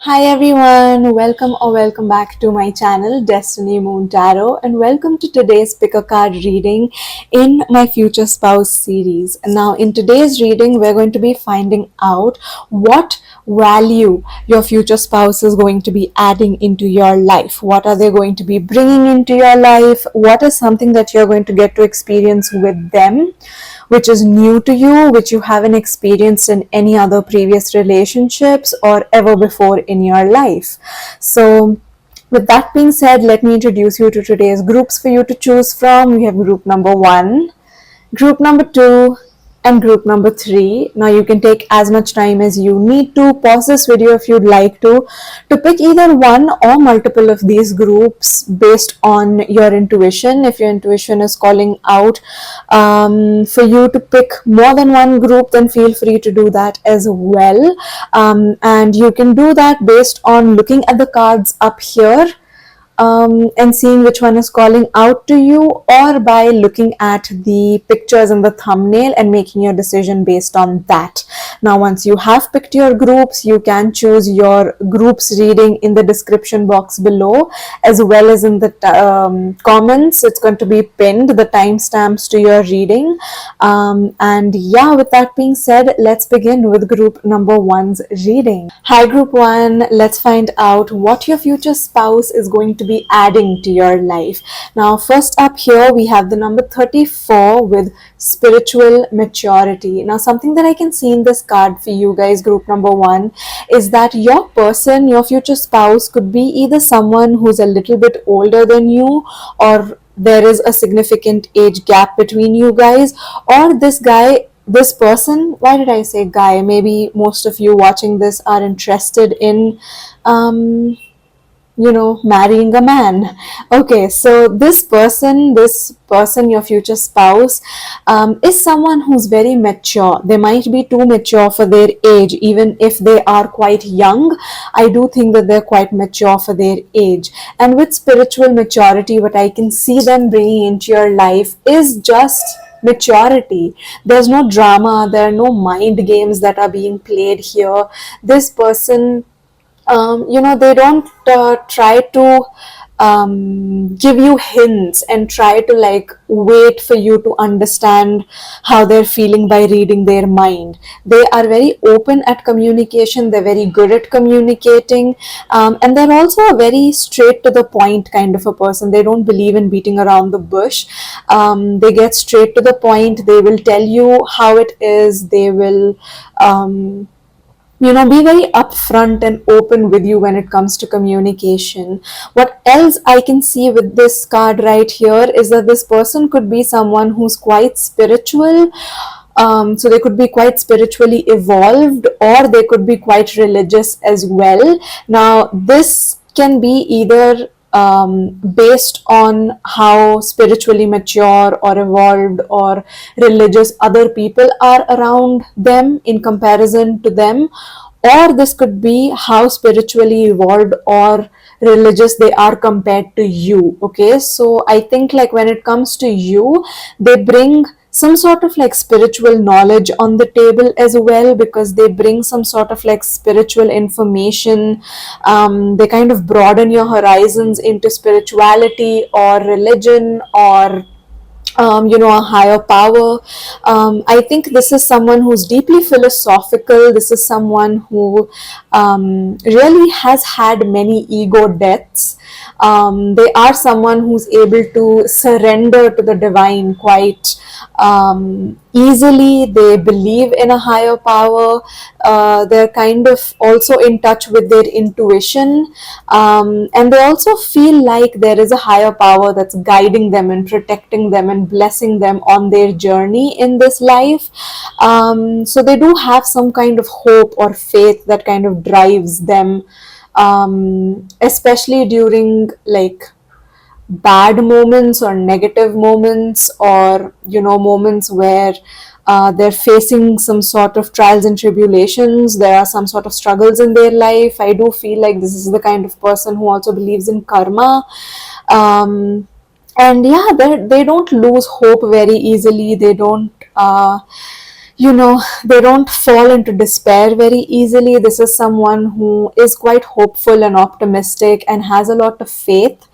Hi everyone, welcome or welcome back to my channel Destiny Moon Tarot, and welcome to today's pick a card reading in my future spouse series. Now in today's reading we're going to be finding out what value your future spouse is going to be adding into your life. What are they going to be bringing into your life? What is something that you're going to get to experience with them, which is new to you, which you haven't experienced in any other previous relationships or ever before in your life. So, with that being said, let me introduce you to today's groups for you to choose from. We have group number 1, group number 2, and group number 3. Now you can take as much time as you need to. Pause this video if you'd like to pick either one or multiple of these groups based on your intuition. If your intuition is calling out for you to pick more than one group, then feel free to do that as well. And you can do that based on looking at the cards up here and seeing which one is calling out to you, or by looking at the pictures in the thumbnail and making your decision based on that. Now, once you have picked your groups, you can choose your groups reading in the description box below, as well as in the comments. It's going to be pinned, the timestamps to your reading. And yeah, with that being said, let's begin with group number 1's reading. Hi, group 1. Let's find out what your future spouse is going to be adding to your life. Now, first up here, we have the number 34 with spiritual maturity. Now, something that I can see in this card for you guys, group number 1, is that your person, your future spouse, could be either someone who's a little bit older than you, or there is a significant age gap between you guys, or this person, why did I say guy? Maybe most of you watching this are interested in marrying a man. Okay, so this person, your future spouse, is someone who's very mature. They might be too mature for their age. Even if they are quite young, I do think that they're quite mature for their age. And with spiritual maturity, what I can see them bringing into your life is just maturity. There's no drama, there are no mind games that are being played here. This person, they don't try to give you hints and try to wait for you to understand how they're feeling by reading their mind. They are very open at communication. They're very good at communicating, and they're also a very straight to the point kind of a person. They don't believe in beating around the bush. They get straight to the point. They will tell you how it is. They will be very upfront and open with you when it comes to communication. What else I can see with this card right here is that this person could be someone who's quite spiritual. So they could be quite spiritually evolved, or they could be quite religious as well. Now, this can be either based on how spiritually mature or evolved or religious other people are around them in comparison to them, or this could be how spiritually evolved or religious they are compared to you. Okay, so I think when it comes to you, they bring some sort of spiritual knowledge on the table as well, because they bring some sort of spiritual information. They kind of broaden your horizons into spirituality or religion or a higher power. I think this is someone who's deeply philosophical. This is someone who really has had many ego deaths. They are someone who's able to surrender to the divine quite easily. They believe in a higher power. They're kind of also in touch with their intuition, and they also feel like there is a higher power that's guiding them and protecting them and blessing them on their journey in this life. So they do have some kind of hope or faith that kind of drives them, especially during bad moments or negative moments, or moments where they're facing some sort of trials and tribulations. There are some sort of struggles in their life. I do feel like this is the kind of person who also believes in karma. And yeah, they don't lose hope very easily. They don't you know, they don't fall into despair very easily. This is someone who is quite hopeful and optimistic and has a lot of faith.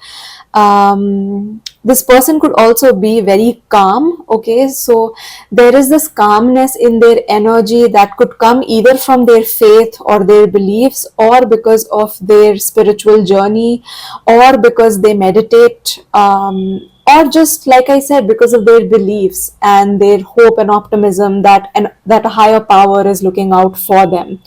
This person could also be very calm. Okay, so there is this calmness in their energy that could come either from their faith or their beliefs, or because of their spiritual journey, or because they meditate, or just like I said, because of their beliefs and their hope and optimism that that a higher power is looking out for them.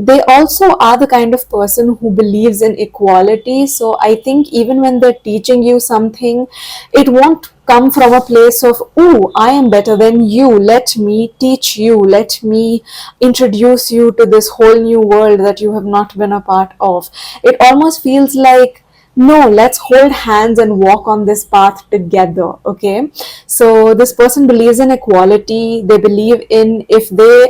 They also are the kind of person who believes in equality. So I think even when they're teaching you something, it won't come from a place of, oh, I am better than you, let me teach you, let me introduce you to this whole new world that you have not been a part of. It almost feels like, no, let's hold hands and walk on this path together. Okay, so this person believes in equality. They believe in, if they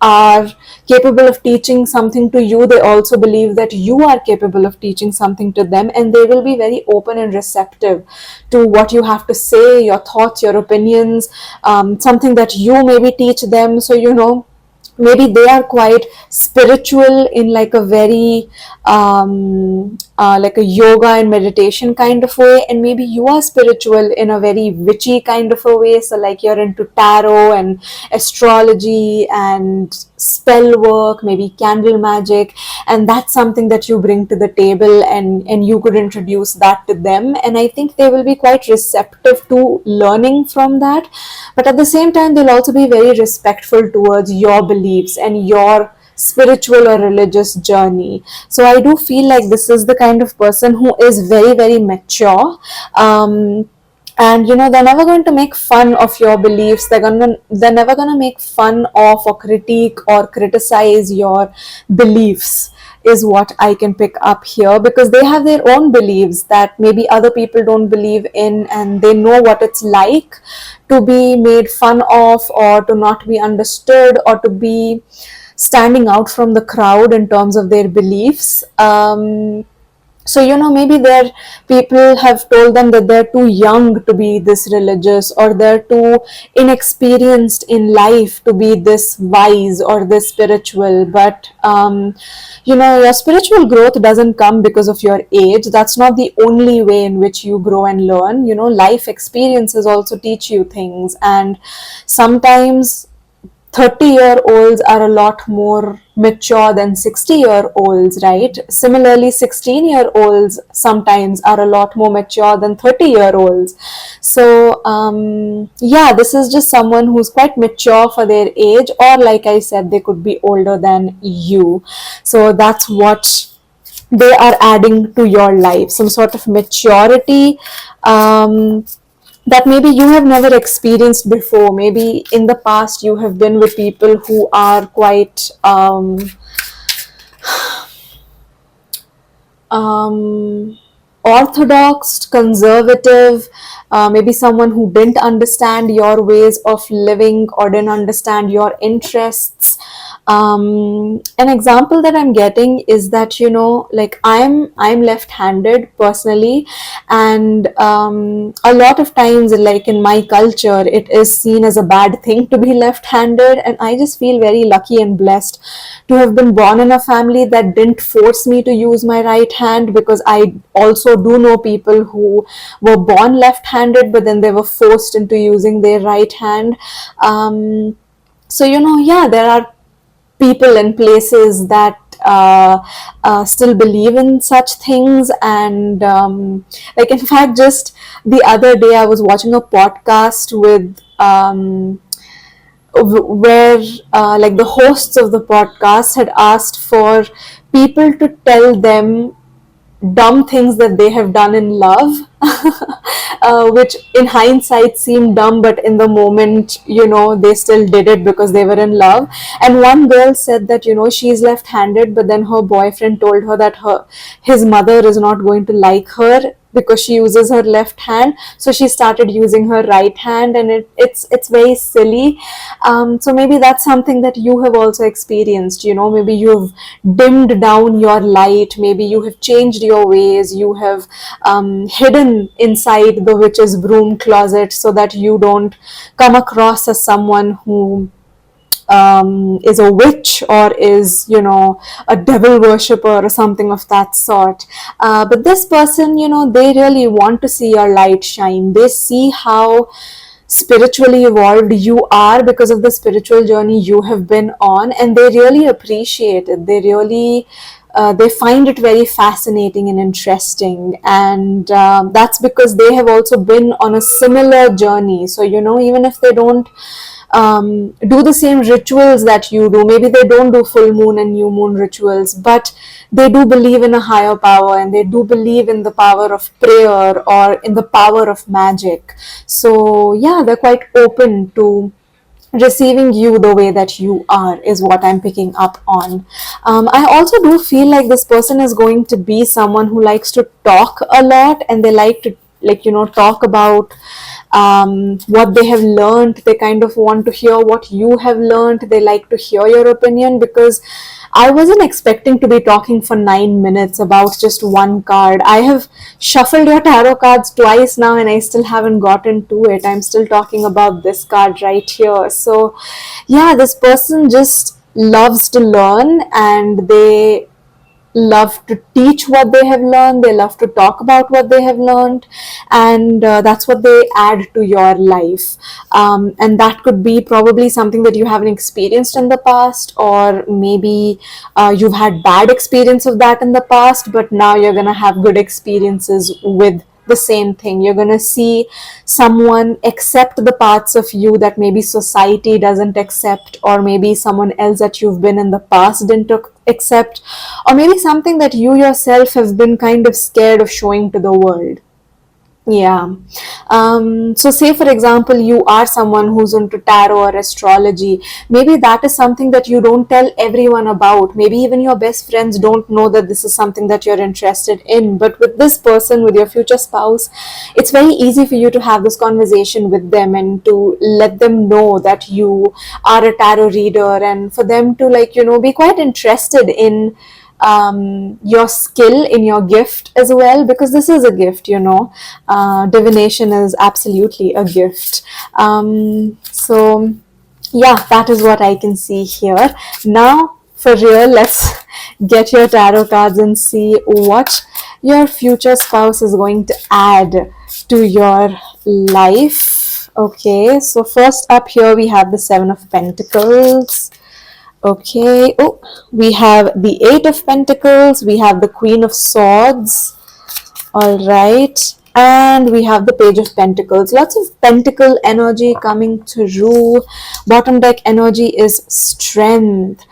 are capable of teaching something to you, they also believe that you are capable of teaching something to them, and they will be very open and receptive to what you have to say, your thoughts, your opinions, something that you maybe teach them. So, you know, maybe they are quite spiritual in like a very like a yoga and meditation kind of way, and maybe you are spiritual in a very witchy kind of a way. So like you're into tarot and astrology and spell work, maybe candle magic, and that's something that you bring to the table, and you could introduce that to them, and I think they will be quite receptive to learning from that. But at the same time, they'll also be very respectful towards your beliefs and your spiritual or religious journey. So I do feel like this is the kind of person who is very, very mature. And you know, they're never going to make fun of your beliefs. They're never going to make fun of or critique or criticize your beliefs, is what I can pick up here, because they have their own beliefs that maybe other people don't believe in, and they know what it's like to be made fun of, or to not be understood, or to be standing out from the crowd in terms of their beliefs. So, you know, maybe their people have told them that they're too young to be this religious, or they're too inexperienced in life to be this wise or this spiritual. But you know, your spiritual growth doesn't come because of your age. That's not the only way in which you grow and learn. You know, life experiences also teach you things, and sometimes 30-year-olds are a lot more mature than 60-year-olds, right? Similarly, 16-year-olds sometimes are a lot more mature than 30-year-olds. So, yeah, this is just someone who's quite mature for their age, or like I said, they could be older than you. So that's what they are adding to your life, some sort of maturity. That maybe you have never experienced before. Maybe in the past you have been with people who are quite orthodox, conservative, maybe someone who didn't understand your ways of living or didn't understand your interests. An example that I'm getting is that, you know, like I'm left-handed personally, and a lot of times, like in my culture, it is seen as a bad thing to be left-handed, and I just feel very lucky and blessed to have been born in a family that didn't force me to use my right hand, because I also do know people who were born left-handed but then they were forced into using their right hand. So, you know, yeah, there are people and places that still believe in such things. And like, in fact, just the other day I was watching a podcast with where like the hosts of the podcast had asked for people to tell them dumb things that they have done in love, which in hindsight seemed dumb, but in the moment, you know, they still did it because they were in love. And one girl said that, you know, she's left-handed, but then her boyfriend told her that his mother is not going to like her because she uses her left hand, so she started using her right hand, and it's very silly. So maybe that's something that you have also experienced. Maybe you've dimmed down your light, maybe you have changed your ways, you have hidden inside the witch's broom closet so that you don't come across as someone who is a witch or is, a devil worshipper or something of that sort. But this person, they really want to see your light shine. They see how spiritually evolved you are because of the spiritual journey you have been on, and they really appreciate it. They find it very fascinating and interesting, and that's because they have also been on a similar journey. So even if they don't do the same rituals that you do, maybe they don't do full moon and new moon rituals, but they do believe in a higher power, and they do believe in the power of prayer or in the power of magic. So yeah, they're quite open to receiving you the way that you are, is what I'm picking up on. I also do feel like this person is going to be someone who likes to talk a lot, and they like to talk about what they have learned. They kind of want to hear what you have learned. They like to hear your opinion, because I wasn't expecting to be talking for 9 minutes about just one card. I have shuffled your tarot cards twice now, and I still haven't gotten to it. I'm still talking about this card right here. So yeah, this person just loves to learn, and they love to teach what they have learned. They love to talk about what they have learned, and that's what they add to your life. And that could be probably something that you haven't experienced in the past, or maybe you've had bad experience of that in the past, but now you're gonna have good experiences with the same thing. You're going to see someone accept the parts of you that maybe society doesn't accept, or maybe someone else that you've been in the past didn't accept, or maybe something that you yourself have been kind of scared of showing to the world. Yeah. So say for example, you are someone who's into tarot or astrology. Maybe that is something that you don't tell everyone about. Maybe even your best friends don't know that this is something that you're interested in. But with this person, with your future spouse, it's very easy for you to have this conversation with them and to let them know that you are a tarot reader, and for them to be quite interested in your skill, in your gift as well, because this is a gift. Divination is absolutely a gift. So yeah, that is what I can see here. Now for real, let's get your tarot cards and see what your future spouse is going to add to your life. Okay, so first up here we have the Seven of Pentacles. Okay, oh, we have the Eight of Pentacles, we have the Queen of Swords, all right, and we have the Page of Pentacles. Lots of pentacle energy coming through. Bottom deck energy is strength.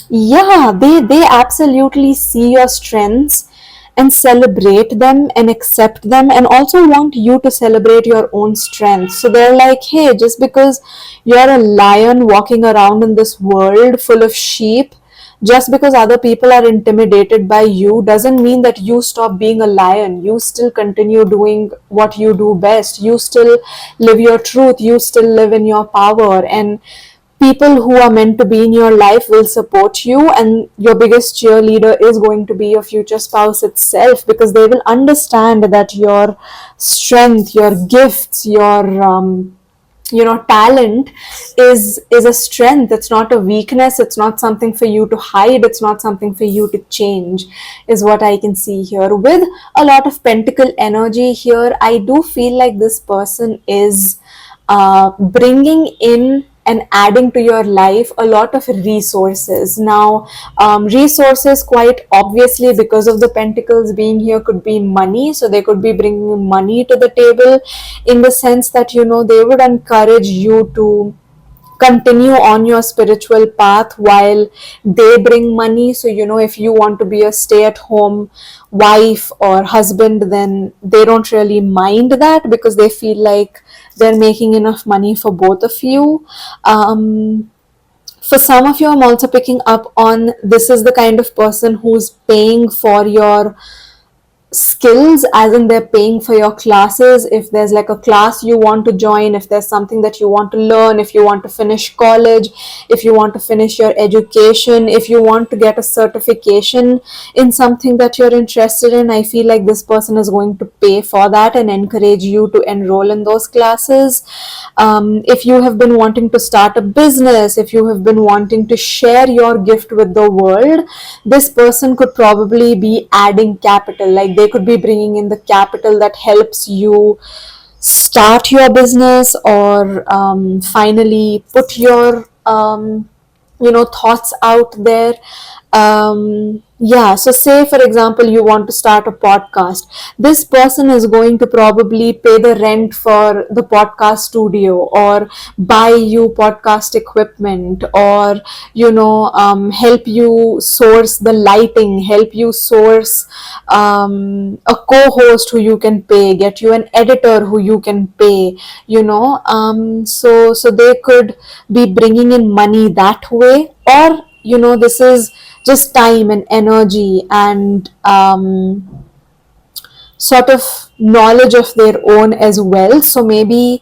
Yeah, they absolutely see your strengths and celebrate them and accept them, and also want you to celebrate your own strengths. So they're like, hey, just because you're a lion walking around in this world full of sheep, just because other people are intimidated by you, doesn't mean that you stop being a lion. You still continue doing what you do best. You still live your truth. You still live in your power, and people who are meant to be in your life will support you, and your biggest cheerleader is going to be your future spouse itself, because they will understand that your strength, your gifts, your talent is a strength. It's not a weakness. It's not something for you to hide. It's not something for you to change, is what I can see here. With a lot of pentacle energy here, I do feel like this person is bringing in and adding to your life a lot of resources. Now, resources, quite obviously, because of the pentacles being here, could be money. So they could be bringing money to the table, in the sense that they would encourage you to continue on your spiritual path while they bring money. So if you want to be a stay-at-home wife or husband, then they don't really mind that, because they feel like they're making enough money for both of you. For some of you, I'm also picking up on, this is the kind of person who's paying for your skills, as in they're paying for your classes. If there's like a class you want to join, if there's something that you want to learn, if you want to finish college, if you want to finish your education, if you want to get a certification in something that you're interested in, I feel like this person is going to pay for that and encourage you to enroll in those classes. If you have been wanting to start a business, if you have been wanting to share your gift with the world, this person could probably be adding capital. Like they could be bringing in the capital that helps you start your business, or finally put your thoughts out there. Yeah, so say for example you want to start a podcast. This person is going to probably pay the rent for the podcast studio, or buy you podcast equipment, or help you source the lighting, help you source a co-host who you can pay, get you an editor who you can pay. So they could be bringing in money that way. Or this is just time and energy and sort of knowledge of their own as well. So maybe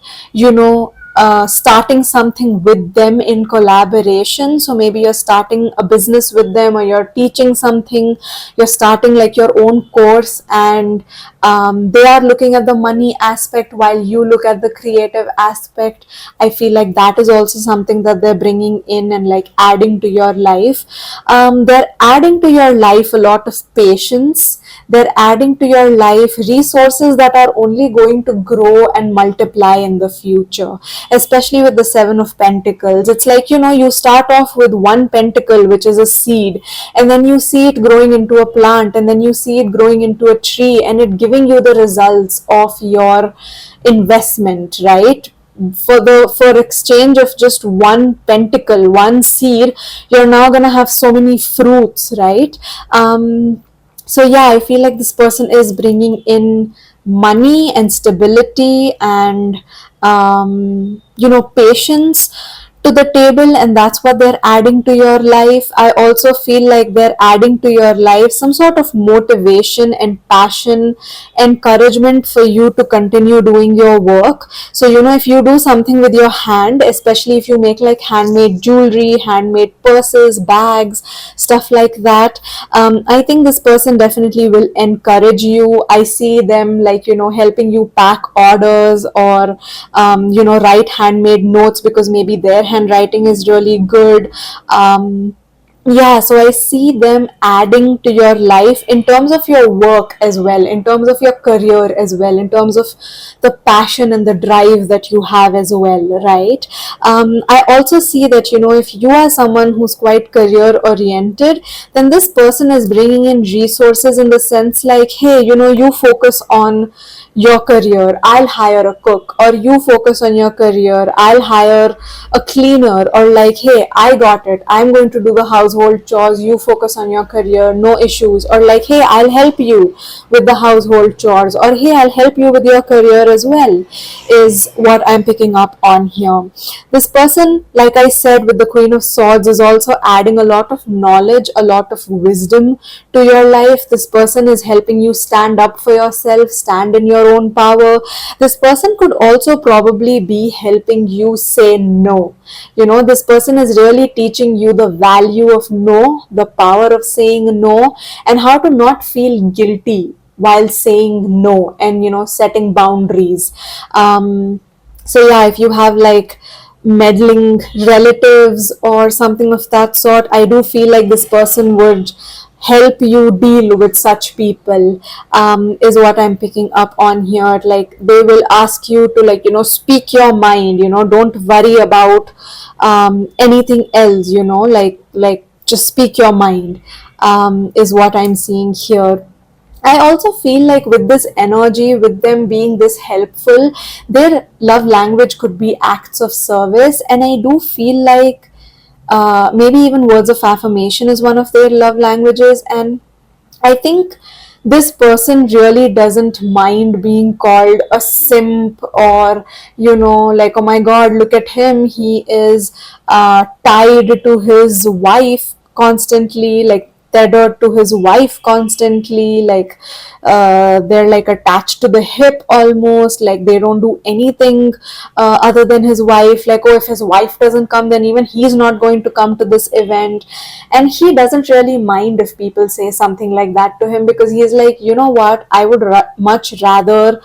starting something with them in collaboration. So maybe you're starting a business with them, or you're teaching something, you're starting like your own course, and they are looking at the money aspect while you look at the creative aspect. I feel like that is also something that they're bringing in and like adding to your life. They're adding to your life a lot of patience. They're adding to your life resources that are only going to grow and multiply in the future, especially with the Seven of Pentacles. It's like, you start off with one pentacle, which is a seed, and then you see it growing into a plant, and then you see it growing into a tree, and it giving you the results of your investment, right? For exchange of just one pentacle, one seed, you're now going to have so many fruits, right? So yeah, I feel like this person is bringing in money and stability and patience to the table, and that's what they're adding to your life. I also feel like they're adding to your life some sort of motivation and passion, encouragement for you to continue doing your work. So if you do something with your hand, especially if you make like handmade jewelry, handmade purses, bags, stuff like that, I think this person definitely will encourage you. I see them like helping you pack orders, or write handmade notes, because maybe their handwriting is really good. Yeah, so I see them adding to your life in terms of your work as well, in terms of your career as well, in terms of the passion and the drive that you have as well, right? I also see that if you are someone who's quite career oriented, then this person is bringing in resources in the sense like, hey, you focus on your career, I'll hire a cook. Or you focus on your career, I'll hire a cleaner. Or like, hey, I got it, I'm going to do the household chores, you focus on your career, no issues. Or like, hey, I'll help you with the household chores, or hey, I'll help you with your career as well, is what I'm picking up on here. This person, like I said, with the Queen of Swords, is also adding a lot of knowledge, a lot of wisdom to your life. This person is helping you stand up for yourself, stand in your own power. This person could also probably be helping you say no. This person is really teaching you the value of no, the power of saying no, and how to not feel guilty while saying no, and setting boundaries. So yeah, if you have like meddling relatives or something of that sort, I do feel like this person would help you deal with such people, is what I'm picking up on here. Like they will ask you to like speak your mind, don't worry about anything else, like just speak your mind, is what I'm seeing here. I also feel like with this energy, with them being this helpful, their love language could be acts of service. And I do feel like maybe even words of affirmation is one of their love languages. And I think this person really doesn't mind being called a simp, or like, oh my god, look at him, he is tied to his wife constantly. Like tethered to his wife constantly, like they're like attached to the hip almost, like they don't do anything other than his wife. Like, oh, if his wife doesn't come, then even he's not going to come to this event. And he doesn't really mind if people say something like that to him, because he's like, you know what, I would much rather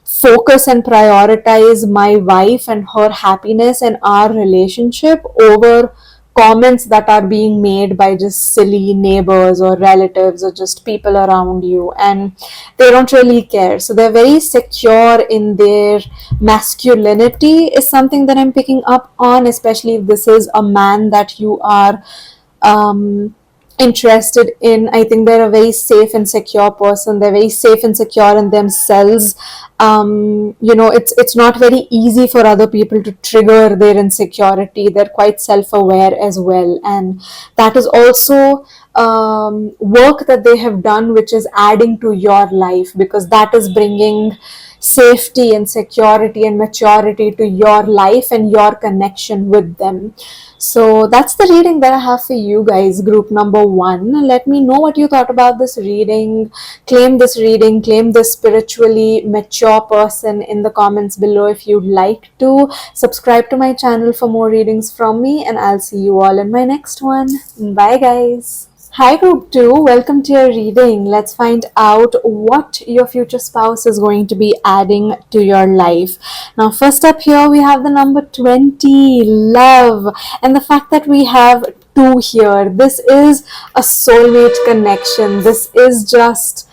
focus and prioritize my wife and her happiness and our relationship over comments that are being made by just silly neighbors or relatives or just people around you, and they don't really care. So they're very secure in their masculinity, is something that I'm picking up on, especially if this is a man that you are um, interested in. I think they're a very safe and secure person. They're very safe and secure in themselves. It's not very easy for other people to trigger their insecurity. They're quite self-aware as well, and that is also work that they have done, which is adding to your life, because that is bringing safety and security and maturity to your life and your connection with them. So that's the reading that I have for you guys, group number 1. Let me know what you thought about this reading. Claim this reading, claim this spiritually mature person in the comments below if you'd like to. Subscribe to my channel for more readings from me, and I'll see you all in my next one. Bye guys. Hi group 2, welcome to your reading. Let's find out what your future spouse is going to be adding to your life. Now first up here we have the number 20, love, and the fact that we have 2 here. This is a soulmate connection. This is just,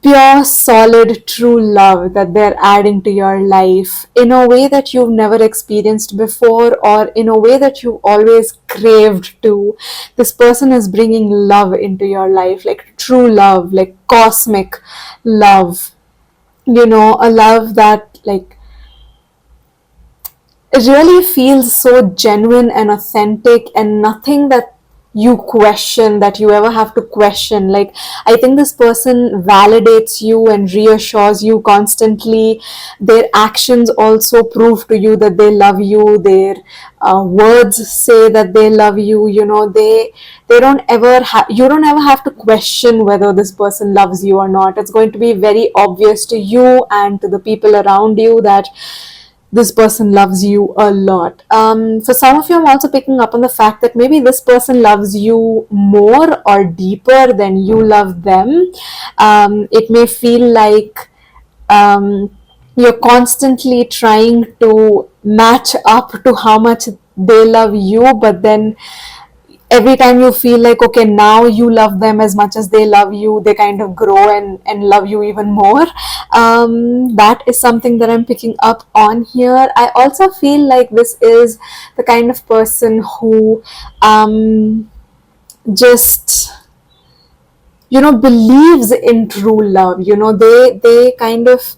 pure, solid, true love that they're adding to your life in a way that you've never experienced before, or in a way that you've always craved to. This person is bringing love into your life, like true love, like cosmic love. A love that, like, it really feels so genuine and authentic, and nothing that you question, that you ever have to question. Like, I think this person validates you and reassures you constantly. Their actions also prove to you that they love you. Their words say that they love you. They don't ever you don't ever have to question whether this person loves you or not. It's going to be very obvious to you and to the people around you that this person loves you a lot. For some of you, I'm also picking up on the fact that maybe this person loves you more or deeper than you love them. It may feel like you're constantly trying to match up to how much they love you, but then every time you feel like, okay, now you love them as much as they love you, they kind of grow and love you even more. That is something that I'm picking up on here. I also feel like this is the kind of person who just believes in true love. They kind of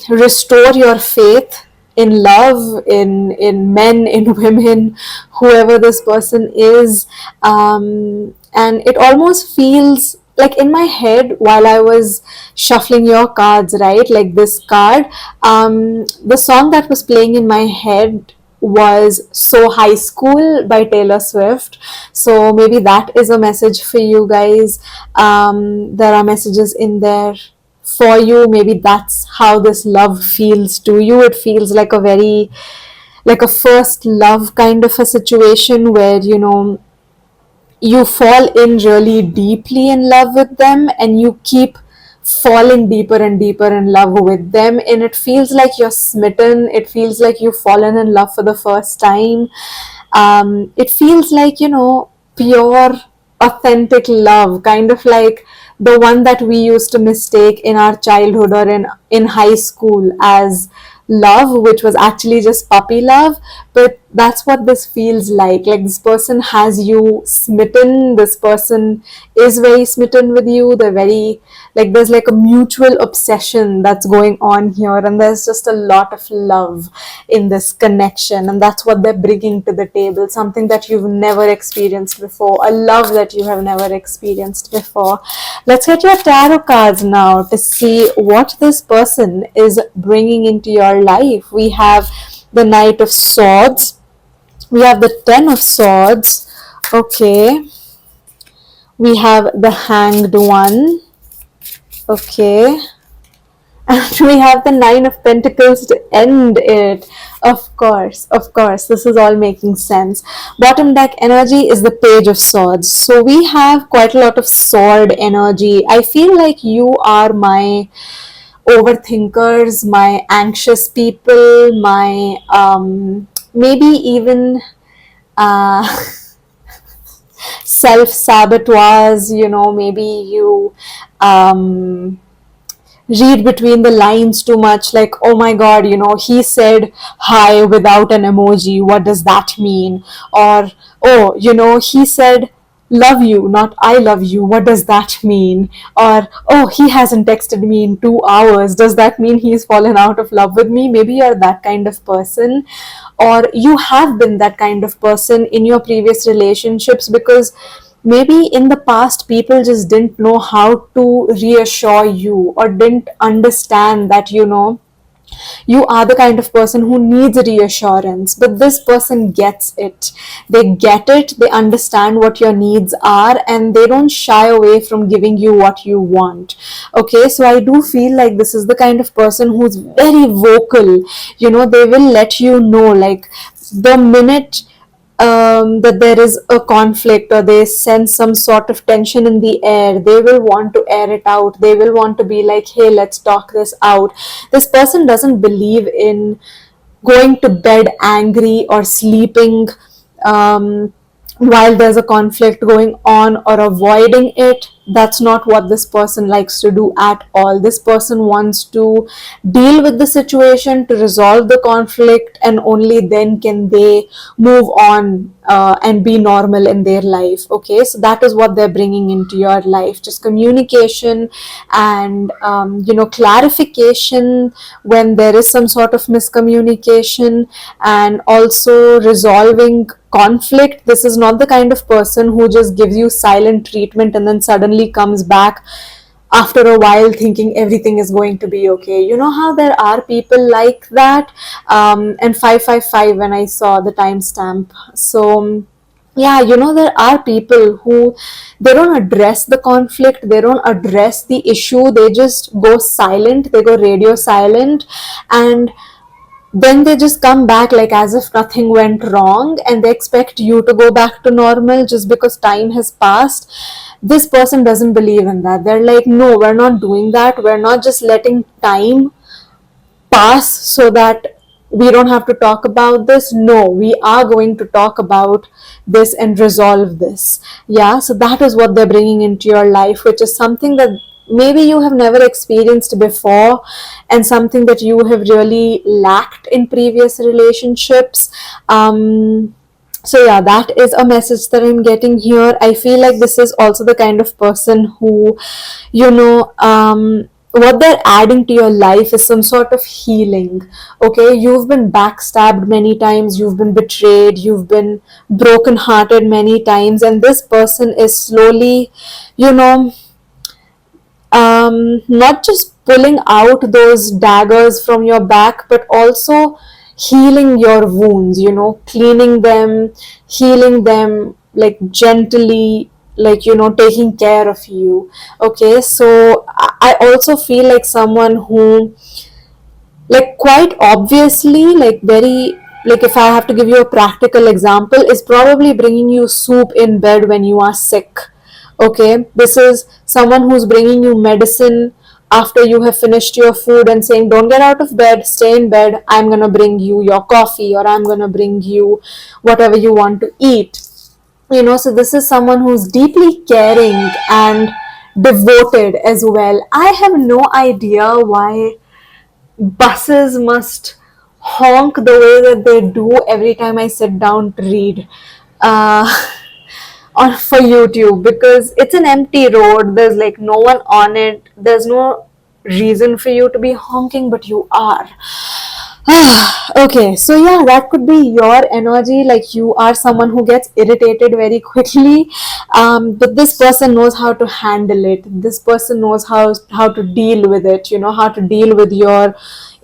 restore your faith in love, in men, in women, whoever this person is. And it almost feels like, in my head, while I was shuffling your cards, right, like this card, the song that was playing in my head was So High School by Taylor Swift. So maybe that is a message for you guys. There are messages in there for you. Maybe that's how this love feels to you. It feels like a first love kind of a situation where you fall in really deeply in love with them, and you keep falling deeper and deeper in love with them, and it feels like you're smitten. It feels like you've fallen in love for the first time. It feels like, pure, authentic love, kind of like the one that we used to mistake in our childhood or in high school as love, which was actually just puppy love. But that's what this feels like this person has you smitten. This person is very smitten with you. They're very, like, there's like a mutual obsession that's going on here, and there's just a lot of love in this connection, and that's what they're bringing to the table, something that you've never experienced before, a love that you have never experienced before. Let's get your tarot cards now to see what this person is bringing into your life. We have the Knight of Swords, we have the Ten of Swords, Okay, we have the Hanged One. Okay, and we have the Nine of Pentacles to end it. Of course, this is all making sense. Bottom deck energy is the Page of Swords. So we have quite a lot of sword energy. I feel like you are my overthinkers, my anxious people, my maybe even uh, self saboteurs. Maybe you um, read between the lines too much, like, oh my god, he said hi without an emoji, what does that mean? Or, oh, he said love you, not I love you, what does that mean? Or, oh, he hasn't texted me in 2 hours, does that mean he's fallen out of love with me? Maybe you're that kind of person, or you have been that kind of person in your previous relationships, because maybe in the past people just didn't know how to reassure you, or didn't understand that you are the kind of person who needs reassurance, but this person gets it. They get it, they understand what your needs are, and they don't shy away from giving you what you want. Okay, so I do feel like this is the kind of person who's very vocal. They will let you know, like, the minute that there is a conflict, or they sense some sort of tension in the air, they will want to air it out. They will want to be like, hey, let's talk this out. This person doesn't believe in going to bed angry or sleeping while there's a conflict going on, or avoiding it. That's not what this person likes to do at all. This person wants to deal with the situation, to resolve the conflict, and only then can they move on and be normal in their life. Okay, so that is what they're bringing into your life, just communication and clarification when there is some sort of miscommunication, and also resolving conflict. This is not the kind of person who just gives you silent treatment and then suddenly comes back after a while thinking everything is going to be okay. You know how there are people like that? And 555 when I saw the timestamp. So yeah, there are people who, they don't address the conflict, they don't address the issue, they just go silent, they go radio silent, and then they just come back like as if nothing went wrong, and they expect you to go back to normal just because time has passed. This person doesn't believe in that. They're like, no, we're not doing that. We're not just letting time pass so that we don't have to talk about this. No, we are going to talk about this and resolve this. Yeah, so that is what they're bringing into your life, which is something that maybe you have never experienced before, and something that you have really lacked in previous relationships. So yeah, that is a message that I'm getting here. I feel like this is also the kind of person who, what they're adding to your life is some sort of healing. Okay, you've been backstabbed many times, you've been betrayed, you've been brokenhearted many times, and this person is slowly, you know, not just pulling out those daggers from your back, but also healing your wounds, cleaning them, healing them, like gently, like, taking care of you. Okay, so I also feel like someone who, like, quite obviously, like, very, like, if I have to give you a practical example, is probably bringing you soup in bed when you are sick. Okay, this is someone who's bringing you medicine after you have finished your food and saying, don't get out of bed, stay in bed, I'm gonna bring you your coffee, or I'm gonna bring you whatever you want to eat. So this is someone who's deeply caring and devoted as well. I have no idea why buses must honk the way that they do every time I sit down to read uh, on for YouTube, because it's an empty road. There's like no one on it. There's no reason for you to be honking, but you are. Okay, so yeah, that could be your energy. Like, you are someone who gets irritated very quickly, but this person knows how to handle it. This person knows how to deal with it. How to deal with your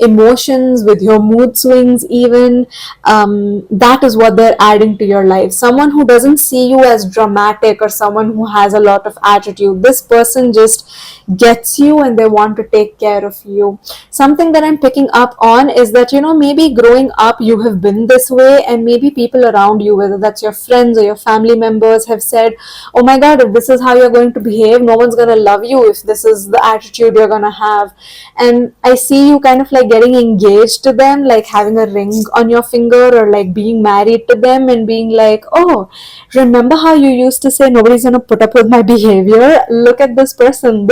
emotions, with your mood swings, even. That is what they're adding to your life. Someone who doesn't see you as dramatic or someone who has a lot of attitude. This person just gets you and they want to take care of you. Something that I'm picking up on is that, maybe growing up you have been this way, and maybe people around you, whether that's your friends or your family members, have said, oh my god, if this is how you're going to behave, no one's going to love you if this is the attitude you're going to have. And I see you kind of like getting engaged to them, like having a ring on your finger, or like being married to them and being like, oh, remember how you used to say nobody's going to put up with my behavior? Look at this person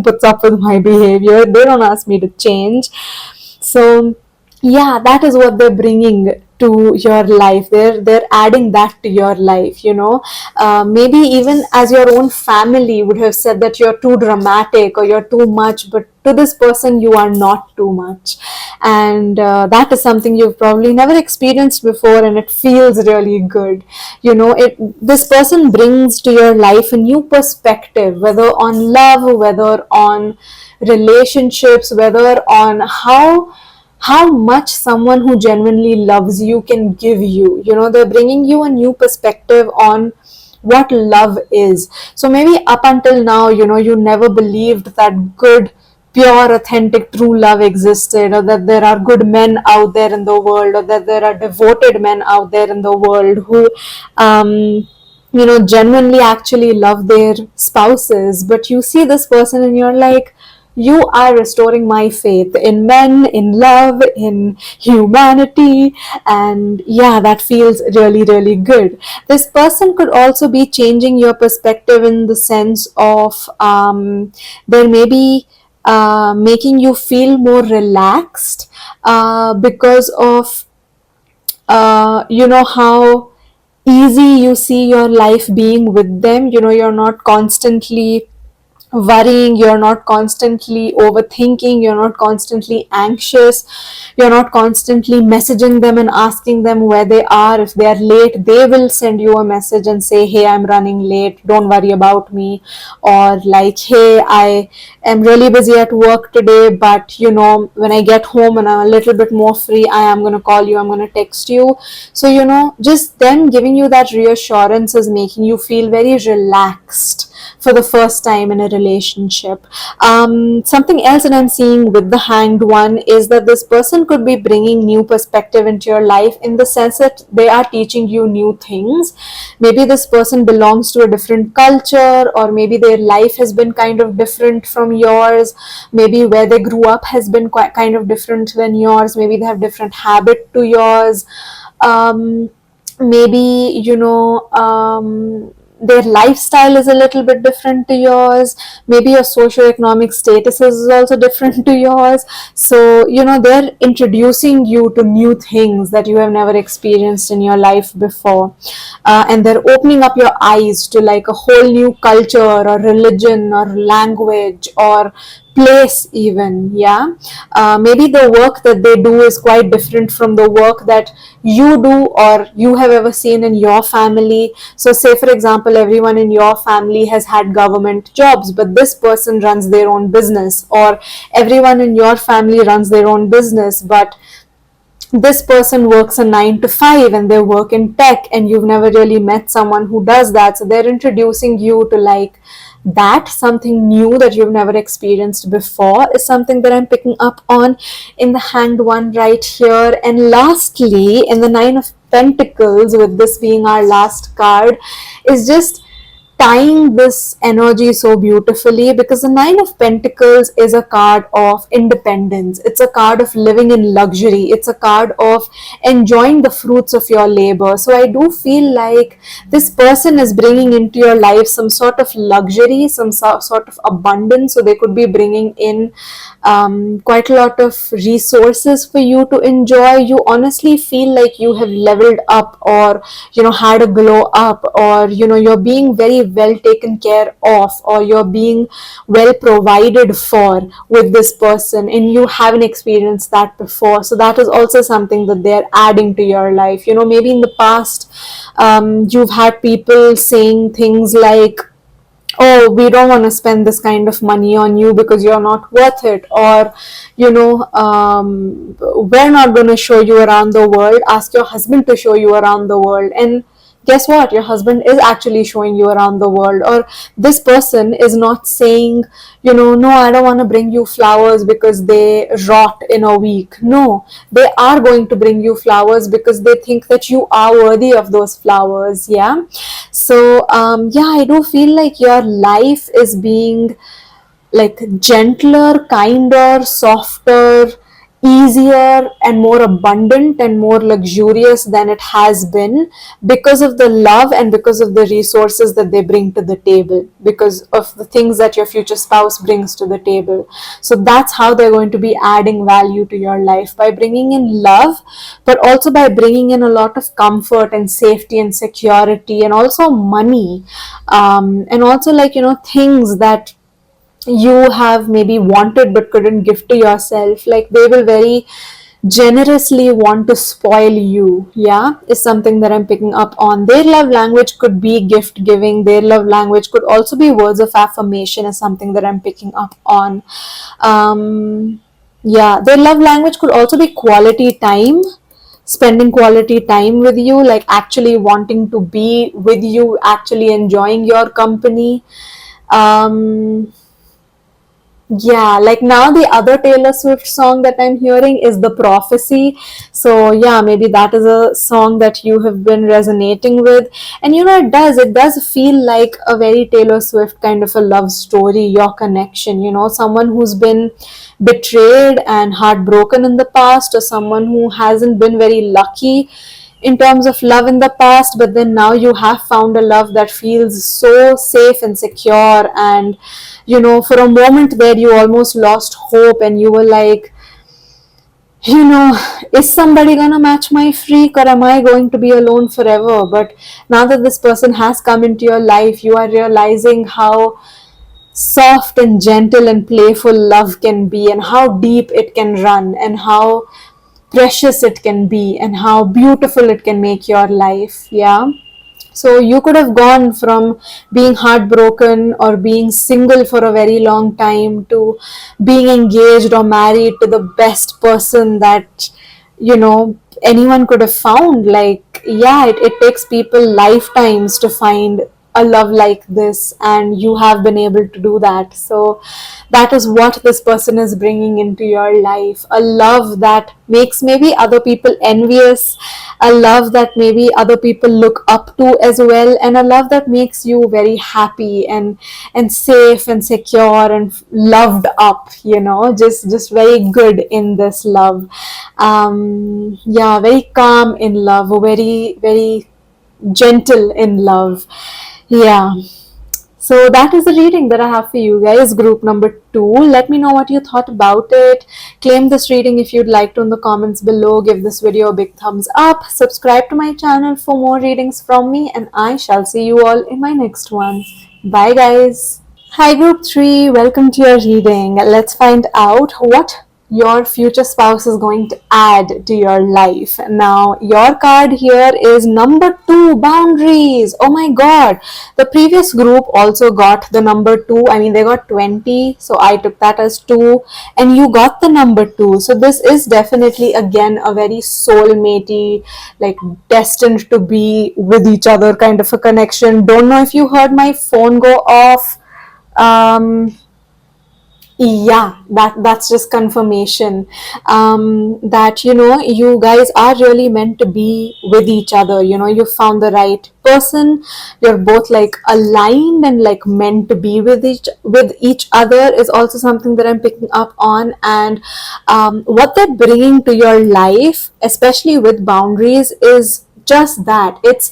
puts up with my behavior, they don't ask me to change. So yeah, that is what they're bringing to your life. They're adding that to your life. Maybe even as your own family would have said that you're too dramatic or you're too much, but to this person you are not too much. And that is something you've probably never experienced before, and it feels really good. This person brings to your life a new perspective, whether on love, whether on relationships, whether on how much someone who genuinely loves you can give you. They're bringing you a new perspective on what love is. So maybe up until now, you never believed that good, pure, authentic, true love existed, or that there are good men out there in the world, or that there are devoted men out there in the world who genuinely actually love their spouses. But you see this person and you're like, you are restoring my faith in men, in love, in humanity. And yeah, that feels really, really good. This person could also be changing your perspective in the sense of there may be making you feel more relaxed because of how easy you see your life being with them. You're not constantly worrying, you're not constantly overthinking, you're not constantly anxious, you're not constantly messaging them and asking them where they are. If they are late, they will send you a message and say, hey, I'm running late, don't worry about me. Or like, hey, I am really busy at work today, but when I get home and I'm a little bit more free, I am going to call you, I'm going to text you. So just them giving you that reassurance is making you feel very relaxed for the first time in a relationship. Something else that I'm seeing with the Hanged One is that this person could be bringing new perspective into your life, in the sense that they are teaching you new things. Maybe this person belongs to a different culture, or maybe their life has been kind of different from yours. Maybe where they grew up has been quite kind of different than yours. Maybe they have different habit to yours. Maybe their lifestyle is a little bit different to yours. Maybe your socioeconomic status is also different to yours. So they're introducing you to new things that you have never experienced in your life before, and they're opening up your eyes to like a whole new culture or religion or language or place even. Maybe the work that they do is quite different from the work that you do or you have ever seen in your family. So say for example, everyone in your family has had government jobs, but this person runs their own business. Or everyone in your family runs their own business, but this person works a 9 to 5 and they work in tech, and you've never really met someone who does that. So they're introducing you to like that. Something new that you've never experienced before is something that I'm picking up on in the Hanged One right here. And lastly, in the Nine of Pentacles, with this being our last card, is just tying this energy so beautifully, because the Nine of Pentacles is a card of independence. It's a card of living in luxury. It's a card of enjoying the fruits of your labor. So I do feel like this person is bringing into your life some sort of luxury, some sort of abundance. So they could be bringing in quite a lot of resources for you to enjoy. You honestly feel like you have leveled up, or had a glow up, or you're being very well taken care of, or you're being well provided for with this person, and you haven't experienced that before. So that is also something that they're adding to your life. Maybe in the past you've had people saying things like, oh, we don't want to spend this kind of money on you because you're not worth it, or we're not going to show you around the world, ask your husband to show you around the world. And guess what, your husband is actually showing you around the world. Or this person is not saying, no, I don't want to bring you flowers because they rot in a week. No, they are going to bring you flowers because they think that you are worthy of those flowers. Yeah. So yeah, I do feel like your life is being like gentler, kinder, softer, easier, and more abundant and more luxurious than it has been, because of the love and because of the resources that they bring to the table, because of the things that your future spouse brings to the table. So that's how they're going to be adding value to your life, by bringing in love, but also by bringing in a lot of comfort and safety and security, and also money, and also, like, things that you have maybe wanted but couldn't give to yourself. Like, they will very generously want to spoil you. Yeah, is something that I'm picking up on. Their love language could be gift giving. Their love language could also be words of affirmation, is something that I'm picking up on. Yeah, their love language could also be quality time, spending quality time with you, like actually wanting to be with you, actually enjoying your company. um yeah, like now the other Taylor Swift song that I'm hearing is The Prophecy. So yeah, maybe that is a song that you have been resonating with. And it does feel like a very Taylor Swift kind of a love story, your connection, someone who's been betrayed and heartbroken in the past, or someone who hasn't been very lucky in terms of love in the past, but then now you have found a love that feels so safe and secure. And for a moment there you almost lost hope, and you were like, is somebody gonna match my freak, or am I going to be alone forever? But now that this person has come into your life, you are realizing how soft and gentle and playful love can be, and how deep it can run, and how precious it can be, and how beautiful it can make your life. Yeah. So you could have gone from being heartbroken or being single for a very long time to being engaged or married to the best person that anyone could have found. Like, yeah, it takes people lifetimes to find a love like this, and you have been able to do that. So that is what this person is bringing into your life, a love that makes maybe other people envious, a love that maybe other people look up to as well, and a love that makes you very happy and safe and secure and loved up, just very good in this love. Yeah, very calm in love, very very gentle in love. Yeah. So that is the reading that I have for you guys, group number 2. Let me know what you thought about it. Claim this reading if you'd like to in the comments below. Give this video a big thumbs up. Subscribe to my channel for more readings from me, and I shall see you all in my next one. Bye guys. Hi group 3, welcome to your reading. Let's find out what your future spouse is going to add to your life. Now, your card here is number 2, boundaries. Oh my god. The previous group also got the number 2. I mean, they got 20, so I took that as 2, and you got the number 2. So this is definitely again a very soulmatey, like destined to be with each other kind of a connection. Don't know if you heard my phone go off. Yeah, that's just confirmation, that you guys are really meant to be with each other. You found the right person. You're both like aligned and like meant to be with each other, is also something that I'm picking up on. And what they're bringing to your life, especially with boundaries, is just that. It's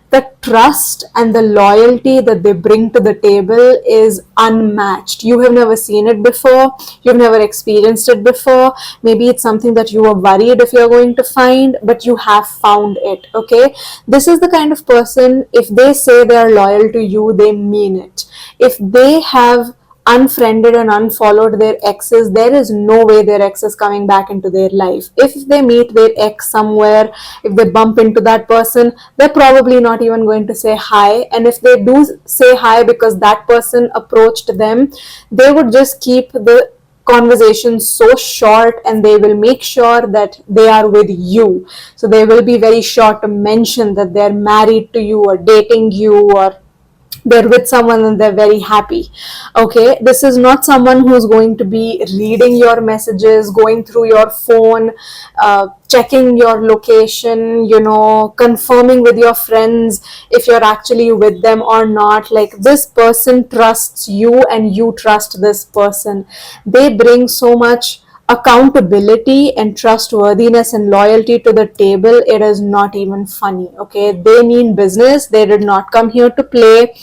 the trust and the loyalty that they bring to the table is unmatched. You have never seen it before. You've never experienced it before. Maybe it's something that you were worried if you're going to find, but you have found it. Okay. This is the kind of person, if they say they are loyal to you, they mean it. If they have unfriended and unfollowed their exes, there is no way their ex is coming back into their life. If they meet their ex somewhere, if they bump into that person, they're probably not even going to say hi. And if they do say hi because that person approached them, they would just keep the conversation so short, and they will make sure that they are with you. So they will be very sure to mention that they're married to you or dating you, or they're with someone and they're very happy. Okay, this is not someone who's going to be reading your messages, going through your phone, checking your location, confirming with your friends if you're actually with them or not. Like, this person trusts you and you trust this person. They bring so much accountability and trustworthiness and loyalty to the table. It is not even funny. Okay, they mean business. They did not come here to play.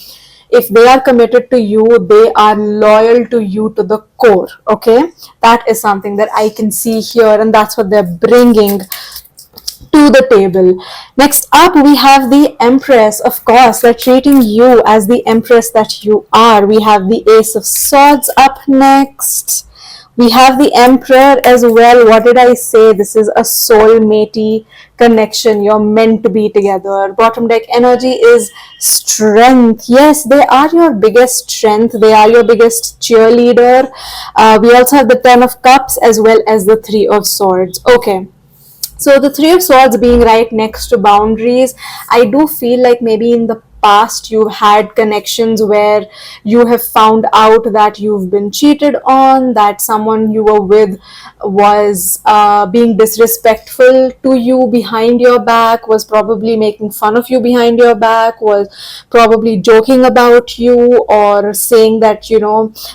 If they are committed to you, they are loyal to you to the core. Okay, that is something that I can see here, and that's what they're bringing to the table. Next up, we have the Empress. Of course, they're treating you as the Empress that you are. We have the Ace of Swords up next. We have the Emperor as well. What did I say? This is a soulmatey connection. You're meant to be together. Bottom deck energy is strength. Yes, they are your biggest strength. They are your biggest cheerleader. We also have the Ten of Cups as well as the Three of Swords. Okay. So the Three of Swords being right next to boundaries, I do feel like maybe in the past you've had connections where you have found out that you've been cheated on, that someone you were with was being disrespectful to you behind your back, was probably making fun of you behind your back, was probably joking about you, or saying that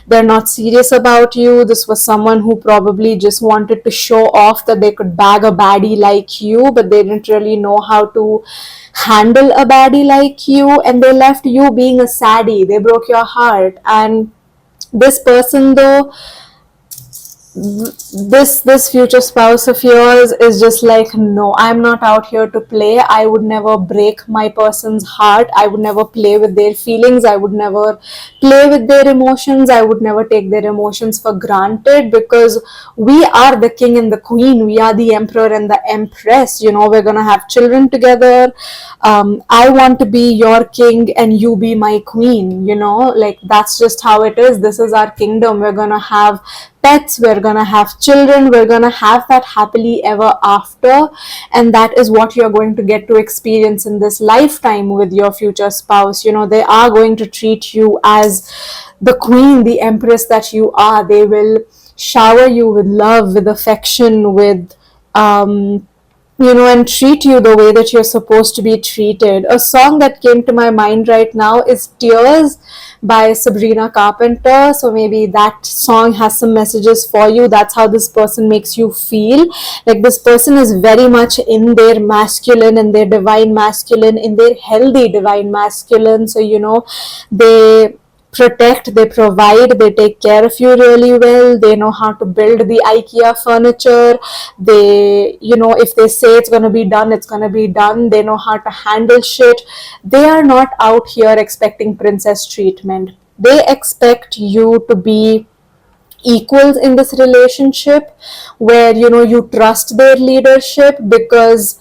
they're not serious about you. This was someone who probably just wanted to show off that they could bag a baddie like you, but they didn't really know how to handle a baddie like you, and they left you being a saddie. They broke your heart. And this person, though, this future spouse of yours is just like, no, I'm not out here to play. I would never break my person's heart. I would never play with their feelings. I would never play with their emotions. I would never take their emotions for granted, because we are the king and the queen. We are the emperor and the empress. We're gonna have children together. I want to be your king and you be my queen. Like, that's just how it is. This is our kingdom. We're gonna have pets, we're gonna have children, we're gonna have that happily ever after, and that is what you're going to get to experience in this lifetime with your future spouse. They are going to treat you as the queen, the empress that you are. They will shower you with love, with affection, with and treat you the way that you're supposed to be treated. A song that came to my mind right now is Tears by Sabrina Carpenter. So maybe that song has some messages for you. That's how this person makes you feel. Like, this person is very much in their masculine, in their divine masculine, in their healthy divine masculine. So, they protect, they provide, they take care of you really well. They know how to build the IKEA furniture. They, if they say it's going to be done, it's going to be done. They know how to handle shit. They are not out here expecting princess treatment. They expect you to be equals in this relationship, where you trust their leadership, because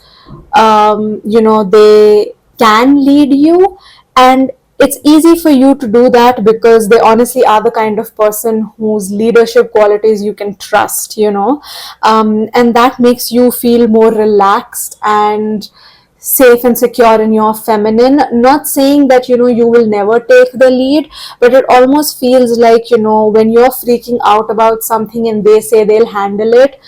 they can lead you, and it's easy for you to do that because they honestly are the kind of person whose leadership qualities you can trust, and that makes you feel more relaxed and safe and secure in your feminine. Not saying that you will never take the lead, but it almost feels like when you're freaking out about something and they say they'll handle it,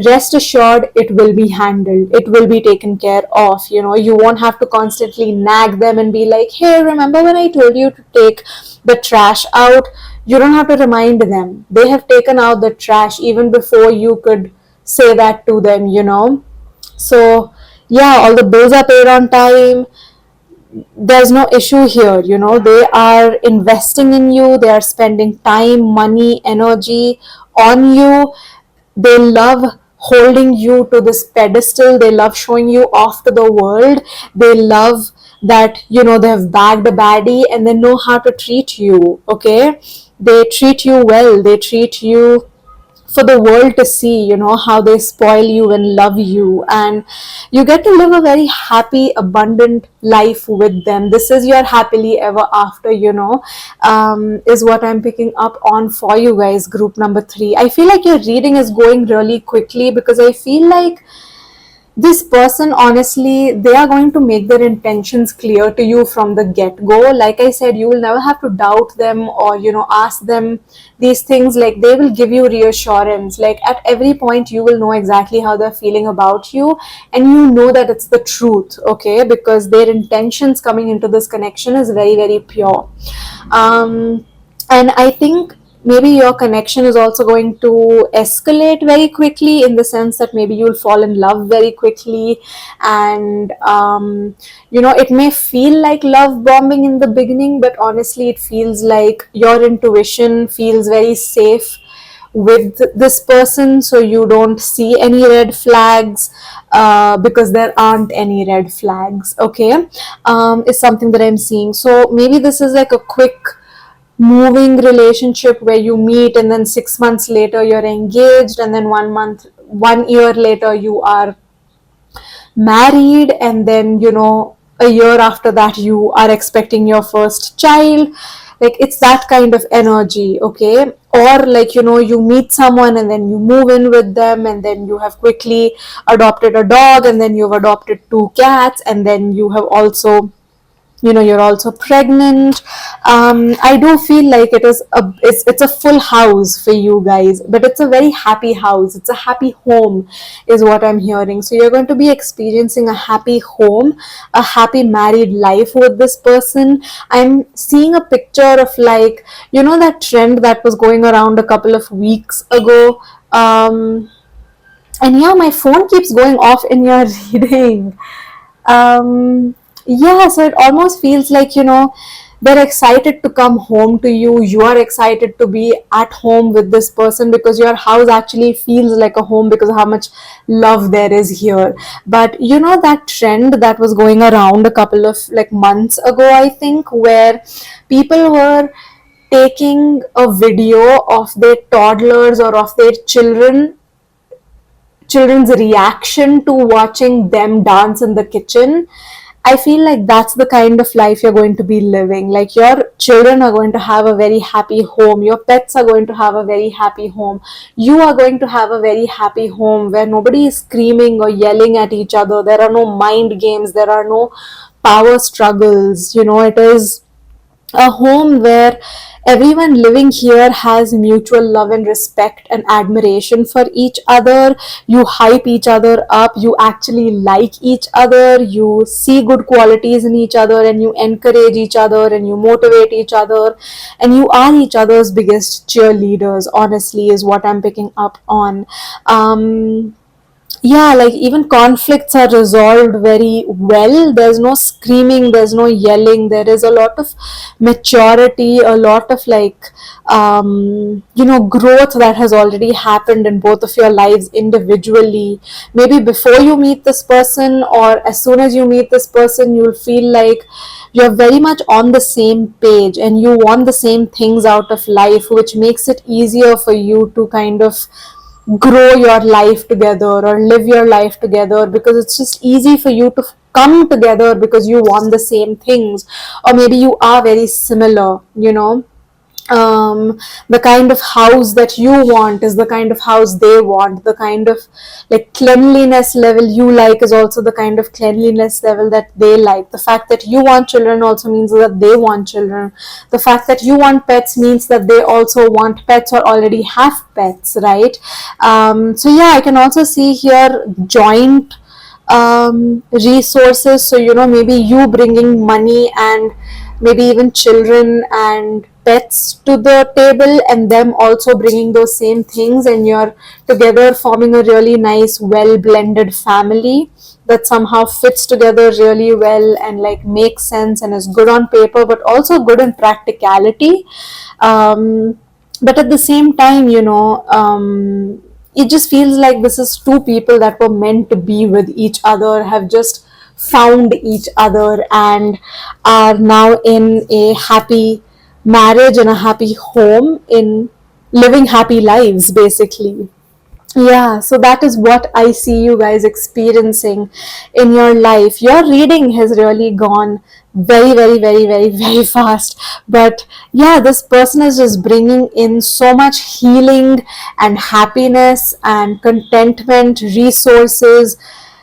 rest assured it will be handled, it will be taken care of. You won't have to constantly nag them and be like, hey, remember when I told you to take the trash out? You don't have to remind them. They have taken out the trash even before you could say that to them. So yeah, all the bills are paid on time. There's no issue here. They are investing in you. They are spending time, money, energy on you. They love holding you to this pedestal. They love showing you off to the world. They love that they have bagged a baddie and they know how to treat you. Okay, they treat you well, they treat you for the world to see, how they spoil you and love you, and you get to live a very happy, abundant life with them. This is your happily ever after, is what I'm picking up on for you guys. Group number 3, I feel like your reading is going really quickly, because I feel like this person, honestly, they are going to make their intentions clear to you from the get-go. Like I said, you will never have to doubt them or ask them these things. Like, they will give you reassurance. Like, at every point you will know exactly how they're feeling about you, and you know that it's the truth, okay, because their intentions coming into this connection is very, very pure. And I think maybe your connection is also going to escalate very quickly, in the sense that maybe you'll fall in love very quickly. And it may feel like love bombing in the beginning, but honestly it feels like your intuition feels very safe with this person, so you don't see any red flags, because there aren't any red flags, okay. Is something that I'm seeing. So maybe this is like a quick moving relationship where you meet, and then 6 months later you're engaged, and then 1 year later you are married, and then a year after that you are expecting your first child. Like, it's that kind of energy, okay. Or like, you meet someone and then you move in with them, and then you have quickly adopted a dog, and then you've adopted 2 cats, and then you have also, you're also pregnant. I do feel like it's a full house for you guys, but it's a very happy house, it's a happy home is what I'm hearing. So you're going to be experiencing a happy home, a happy married life with this person. I'm seeing a picture of, like, that trend that was going around a couple of weeks ago. And yeah, my phone keeps going off in your reading. um yeah, so it almost feels like, they're excited to come home to you, you are excited to be at home with this person, because your house actually feels like a home because of how much love there is here. But that trend that was going around a couple of like months ago, I think, where people were taking a video of their toddlers or of their children's reaction to watching them dance in the kitchen. I feel like that's the kind of life you're going to be living. Like, your children are going to have a very happy home, your pets are going to have a very happy home, you are going to have a very happy home where nobody is screaming or yelling at each other, there are no mind games, there are no power struggles. It is a home where everyone living here has mutual love and respect and admiration for each other. You hype each other up, you actually like each other, you see good qualities in each other, and you encourage each other, and you motivate each other, and you are each other's biggest cheerleaders, honestly, is what I'm picking up on. Yeah, like, even conflicts are resolved very well, there's no screaming, there's no yelling, there is a lot of maturity, a lot of, like, growth that has already happened in both of your lives individually. Maybe before you meet this person, or as soon as you meet this person, you'll feel like you're very much on the same page, and you want the same things out of life, which makes it easier for you to kind of grow your life together or live your life together, because it's just easy for you to come together because you want the same things, or maybe you are very similar. The kind of house that you want is the kind of house they want, the kind of, like, cleanliness level you like is also the kind of cleanliness level that they like. The fact that you want children also means that they want children. The fact that you want pets means that they also want pets or already have pets, right? So yeah, I can also see here joint resources. So maybe you bringing money and maybe even children and pets to the table, and them also bringing those same things, and you're together forming a really nice, well blended family that somehow fits together really well, and like makes sense, and is good on paper but also good in practicality. But at the same time, it just feels like this is two people that were meant to be with each other, have just found each other, and are now in a happy marriage and a happy home, in living happy lives, basically. Yeah, so that is what I see you guys experiencing in your life. Your reading has really gone very, very, very, very, very fast. But yeah, this person is just bringing in so much healing and happiness and contentment, resources,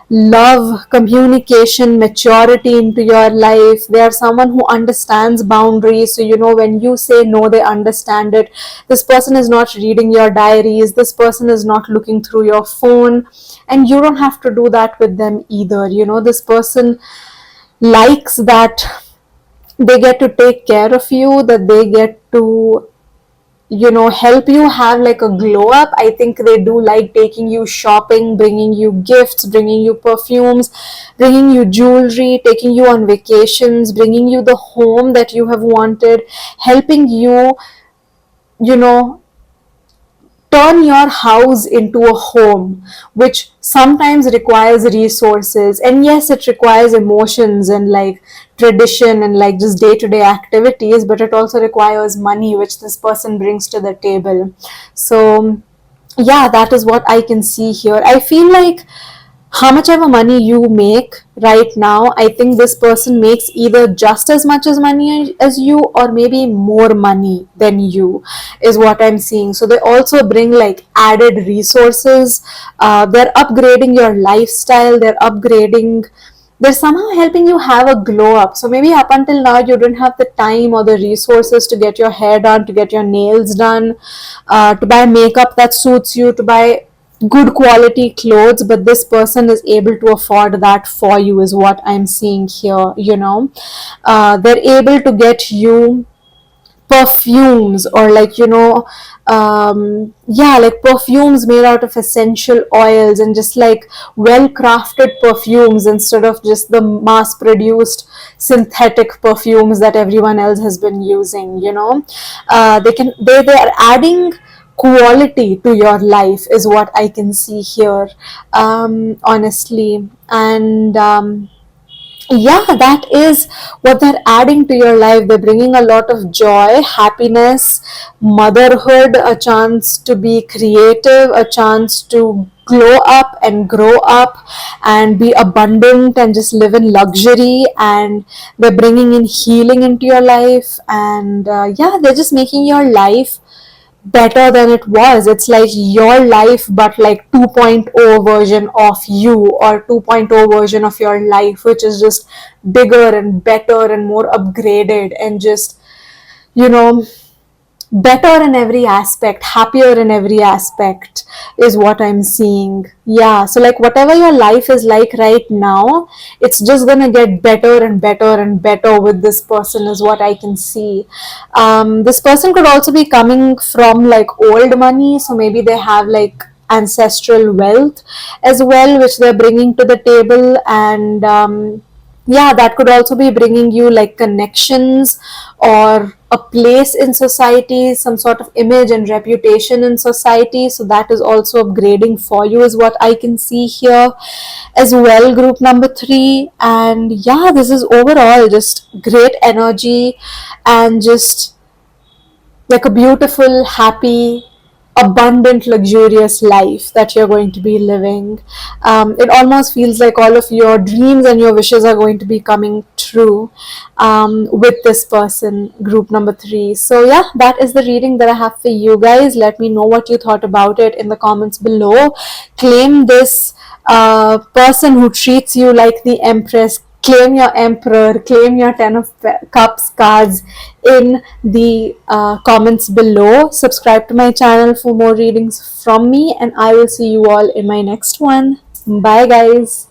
love, communication, maturity into your life. They are someone who understands boundaries. So, when you say no, they understand it. This person is not reading your diaries. This person is not looking through your phone. And you don't have to do that with them either. This person likes that they get to take care of you, that they get to help you have like a glow up. I think they do like taking you shopping, bringing you gifts, bringing you perfumes, bringing you jewelry, taking you on vacations, bringing you the home that you have wanted, helping you, you know turn your house into a home, which sometimes requires resources. And yes, it requires emotions and like tradition and like just day to day activities, but it also requires money, which this person brings to the table. So, yeah, that is what I can see here. I feel like how much ever money you make right now, I think this person makes either just as much as money as you, or maybe more money than you, is what I'm seeing. So they also bring like added resources. They're upgrading your lifestyle. They're somehow helping you have a glow up. So maybe up until now you didn't have the time or the resources to get your hair done, to get your nails done, to buy makeup that suits you, to buy good quality clothes, but this person is able to afford that for you, is what I'm seeing here. They're able to get you perfumes, or like yeah, like perfumes made out of essential oils, and just like well crafted perfumes, instead of just the mass produced synthetic perfumes that everyone else has been using. They are adding quality to your life, is what I can see here, honestly. And yeah, that is what they're adding to your life. They're bringing a lot of joy, happiness, motherhood, a chance to be creative, a chance to glow up and grow up and be abundant and just live in luxury. And they're bringing in healing into your life. And yeah, they're just making your life better than it was. It's like your life, but like 2.0 version of you, or 2.0 version of your life, which is just bigger and better and more upgraded, and just, you know, better in every aspect, happier in every aspect, is what I'm seeing. Yeah, so like whatever your life is like right now, it's just gonna get better and better and better with this person, is what I can see. This person could also be coming from like old money, so maybe they have like ancestral wealth as well, which they're bringing to the table. And yeah, that could also be bringing you like connections, or a place in society, some sort of image and reputation in society. So that is also upgrading for you, is what I can see here as well, group number 3. And yeah, this is overall just great energy, and just like a beautiful, happy, abundant, luxurious life that you're going to be living. It almost feels like all of your dreams and your wishes are going to be coming true, with this person, group number 3. So, yeah, that is the reading that I have for you guys. Let me know what you thought about it in the comments below. Claim this person who treats you like the Empress. Claim your Emperor, claim your Ten of Cups cards in the comments below. Subscribe to my channel for more readings from me, and I will see you all in my next one. Bye, guys.